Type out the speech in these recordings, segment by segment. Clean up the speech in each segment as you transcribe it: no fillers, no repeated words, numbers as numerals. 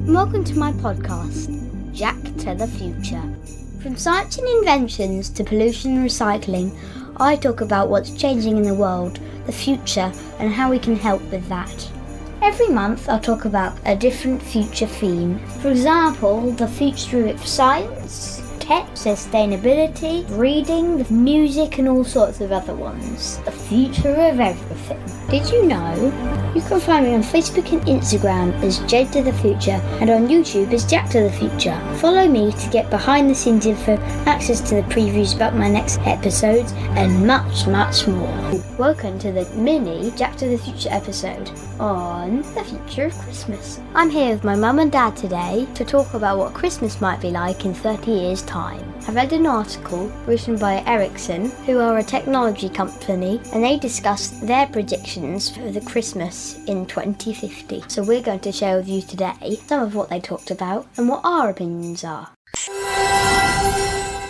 Welcome to my podcast, Jack to the Future. From science and inventions to pollution and recycling, I talk about what's changing in the world, the future, and how we can help with that. Every month I'll talk about a different future theme. For example, the future of science, tech, sustainability, reading, music and all sorts of other ones. The future of everything. Did you know? You can find me on Facebook and Instagram as Jade to the Future and on YouTube as Jack to the Future. Follow me to get behind the scenes info, access to the previews about my next episodes and much, much more. Welcome to the mini Jack to the Future episode on the future of Christmas. I'm here with my mum and dad today to talk about what Christmas might be like in 30 years' time. I read an article written by Ericsson, who are a technology company, and they discussed their predictions for the Christmas in 2050. So we're going to share with you today some of what they talked about and what our opinions are.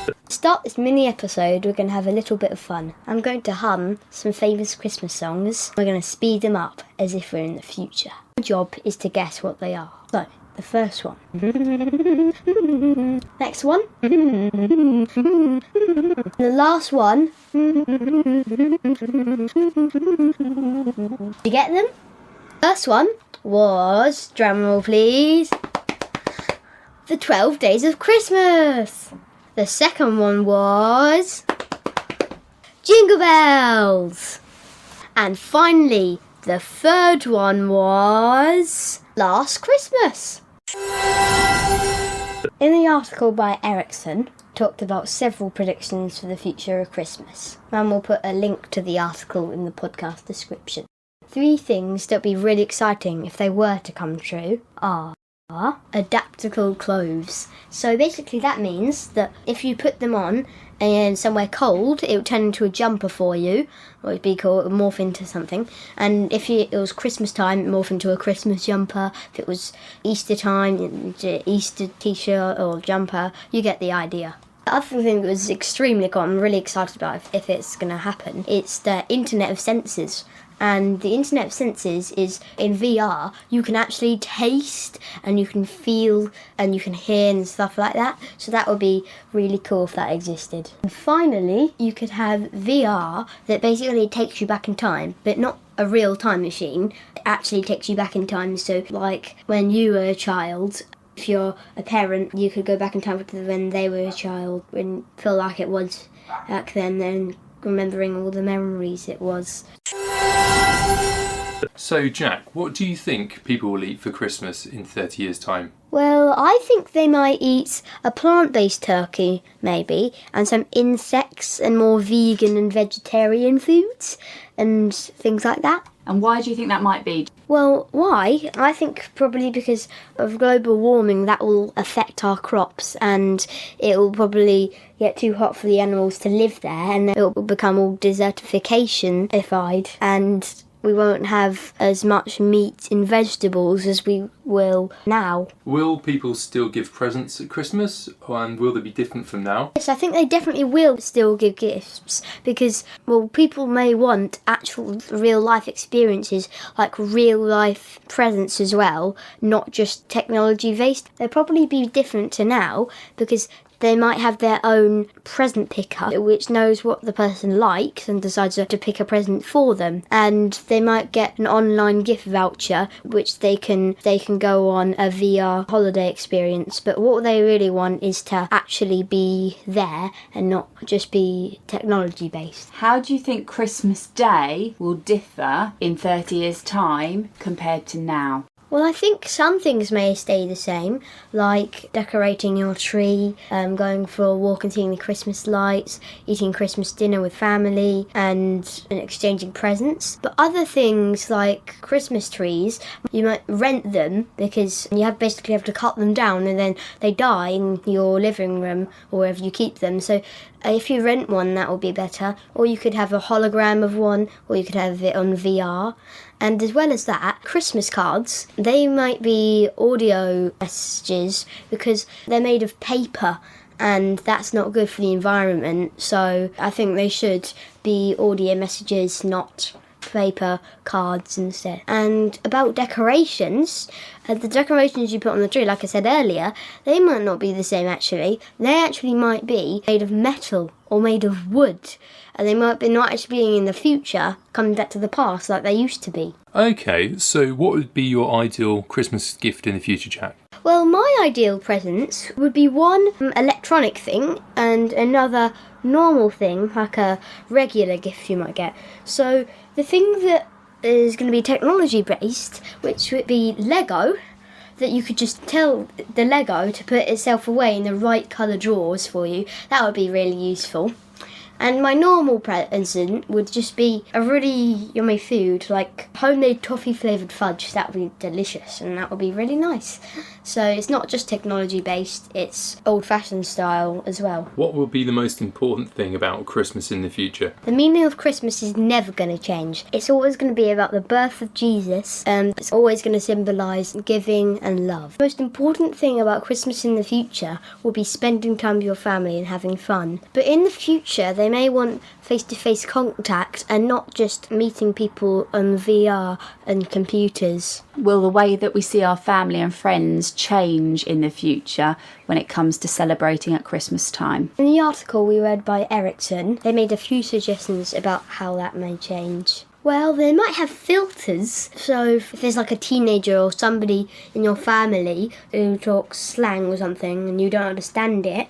To start this mini episode, we're going to have a little bit of fun. I'm going to hum some famous Christmas songs. We're going to speed them up as if we're in the future. My job is to guess what they are. So, the first one. Next one. The last one. Did you get them? First one was, drumroll please, the 12 Days of Christmas. The second one was Jingle Bells. And finally, the third one was Last Christmas. In the article by Ericsson, talked about several predictions for the future of Christmas. And we'll put a link to the article in the podcast description. 3 things that would be really exciting if they were to come true are adaptable clothes. So basically that means that if you put them on and somewhere cold, it would turn into a jumper for you, or it'd be cool, it would morph into something. And if it was Christmas time, it would morph into a Christmas jumper. If it was Easter time, Easter t-shirt or jumper, you get the idea. The other thing that was extremely cool, I'm really excited about if it's going to happen, it's the Internet of Senses. And the Internet of Senses is in VR, you can actually taste and you can feel and you can hear and stuff like that. So that would be really cool if that existed. And finally, you could have VR that basically takes you back in time, but not a real time machine. It actually takes you back in time. So like when you were a child, if you're a parent, you could go back in time to when they were a child and feel like it was back then, remembering all the memories it was. So, Jack, what do you think people will eat for Christmas in 30 years' time? Well, I think they might eat a plant-based turkey, maybe, and some insects and more vegan and vegetarian foods and things like that. And why do you think that might be? Well, why? I think probably because of global warming that will affect our crops and it will probably get too hot for the animals to live there and it will become all desertification-ified and we won't have as much meat and vegetables as we will now. Will people still give presents at Christmas, and will they be different from now? Yes, I think they definitely will still give gifts because, well, people may want actual real-life experiences, like real-life presents as well, not just technology-based. They'll probably be different to now because they might have their own present picker, which knows what the person likes and decides to pick a present for them. And they might get an online gift voucher, which they can go on a VR holiday experience. But what they really want is to actually be there and not just be technology based. How do you think Christmas Day will differ in 30 years' time compared to now? Well, I think some things may stay the same, like decorating your tree, going for a walk and seeing the Christmas lights, eating Christmas dinner with family, and exchanging presents. But other things like Christmas trees, you might rent them because you basically have to cut them down and then they die in your living room or wherever you keep them. So if you rent one, that will be better. Or you could have a hologram of one, or you could have it on VR. And as well as that, Christmas cards, they might be audio messages because they're made of paper and that's not good for the environment. So I think they should be audio messages, not paper cards instead. And about decorations, the decorations you put on the tree, like I said earlier, they might not be the same actually. They actually might be made of metal or made of wood. And they might be not actually being in the future, coming back to the past like they used to be. Okay, so what would be your ideal Christmas gift in the future, Jack? Well, my ideal presents would be one electronic thing and another normal thing, like a regular gift you might get. So the thing that is going to be technology based, which would be Lego, that you could just tell the Lego to put itself away in the right colour drawers for you. That would be really useful. And my normal present would just be a really yummy food, like homemade toffee flavoured fudge. That would be delicious and that would be really nice. So it's not just technology based, it's old fashioned style as well. What will be the most important thing about Christmas in the future? The meaning of Christmas is never going to change. It's always going to be about the birth of Jesus, and it's always going to symbolise giving and love. The most important thing about Christmas in the future will be spending time with your family and having fun. But in the future, they may want face-to-face contact and not just meeting people on VR and computers. Will the way that we see our family and friends change in the future when it comes to celebrating at Christmas time? In the article we read by Ericsson, they made a few suggestions about how that may change. Well, they might have filters, so if there's like a teenager or somebody in your family who talks slang or something and you don't understand it,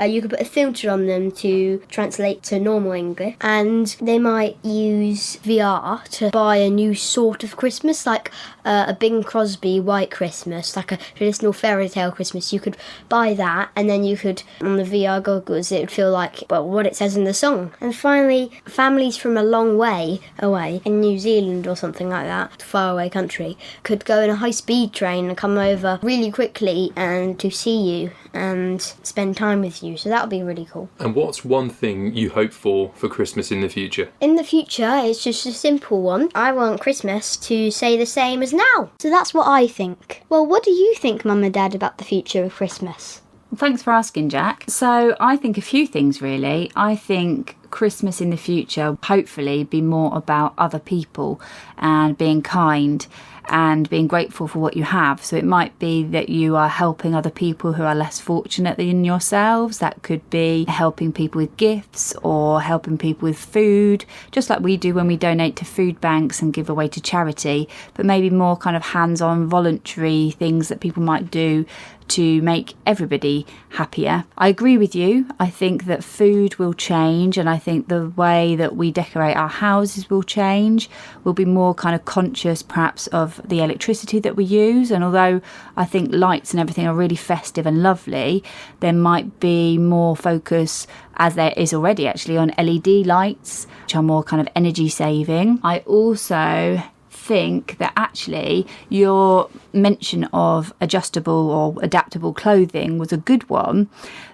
you could put a filter on them to translate to normal English, and they might use VR to buy a new sort of Christmas, like a Bing Crosby White Christmas, like a traditional fairy tale Christmas. You could buy that, and then you could, on the VR goggles, it would feel like, well, what it says in the song. And finally, families from a long way away, in New Zealand or something like that, faraway country, could go in a high-speed train and come over really quickly and to see you and spend time with you. So that would be really cool. And what's one thing you hope for Christmas in the future? In the future, it's just a simple one. I want Christmas to say the same as now. So that's what I think. Well, what do you think, Mum and Dad, about the future of Christmas? Well, thanks for asking, Jack. So I think a few things really. I think Christmas in the future hopefully be more about other people and being kind and being grateful for what you have. So it might be that you are helping other people who are less fortunate than yourselves. That could be helping people with gifts or helping people with food, just like we do when we donate to food banks and give away to charity, but maybe more kind of hands-on voluntary things that people might do to make everybody happier. I agree with you. I think that food will change, and I think the way that we decorate our houses will change. We'll be more kind of conscious perhaps of the electricity that we use, and although I think lights and everything are really festive and lovely, there might be more focus, as there is already actually, on LED lights, which are more kind of energy saving. I also think that actually your mention of adjustable or adaptable clothing was a good one,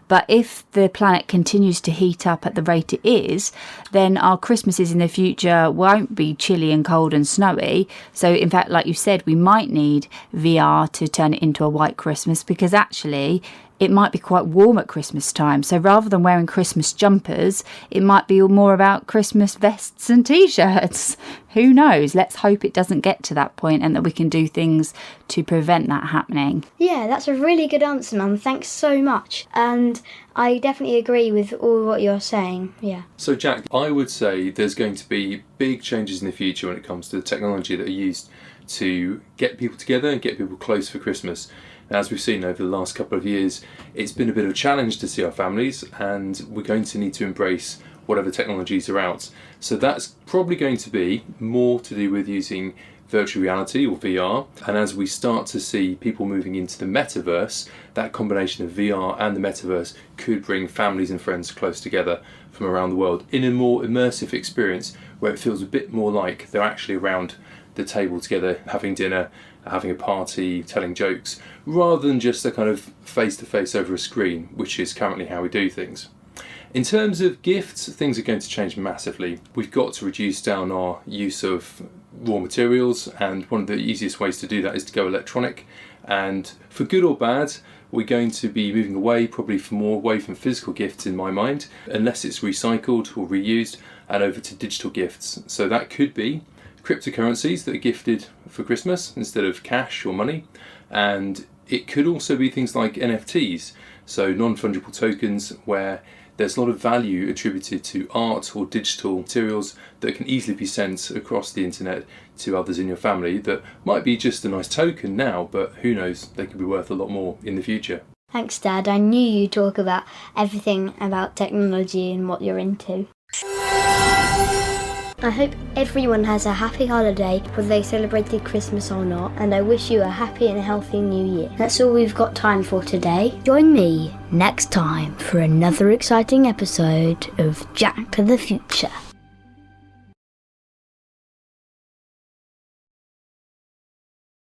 but if the planet continues to heat up at the rate it is, then our Christmases in the future won't be chilly and cold and snowy. So in fact, like you said, we might need VR to turn it into a white Christmas, because actually it might be quite warm at Christmas time. So rather than wearing Christmas jumpers, it might be more about Christmas vests and t-shirts. Who knows? Let's hope it doesn't get to that point and that we can do things to prevent that happening. Yeah, that's a really good answer, Mum. Thanks so much. And I definitely agree with all what you're saying. Yeah. So Jack, I would say there's going to be big changes in the future when it comes to the technology that are used to get people together and get people close for Christmas. And as we've seen over the last couple of years, it's been a bit of a challenge to see our families, and we're going to need to embrace whatever technologies are out. So that's probably going to be more to do with using virtual reality or VR. And as we start to see people moving into the metaverse, that combination of VR and the metaverse could bring families and friends close together from around the world in a more immersive experience where it feels a bit more like they're actually around the table together, having dinner, having a party, telling jokes, rather than just a kind of face-to-face over a screen, which is currently how we do things. In terms of gifts, things are going to change massively. We've got to reduce down our use of raw materials, and one of the easiest ways to do that is to go electronic. And for good or bad, we're going to be moving away, probably away from physical gifts in my mind, unless it's recycled or reused, and over to digital gifts. So that could be cryptocurrencies that are gifted for Christmas instead of cash or money, and it could also be things like NFTs, so non-fungible tokens, where there's a lot of value attributed to art or digital materials that can easily be sent across the internet to others in your family that might be just a nice token now, but who knows, they could be worth a lot more in the future. Thanks, Dad. I knew you'd talk about everything about technology and what you're into. I hope everyone has a happy holiday, whether they celebrated Christmas or not, and I wish you a happy and healthy new year. That's all we've got time for today. Join me next time for another exciting episode of Jack to the Future.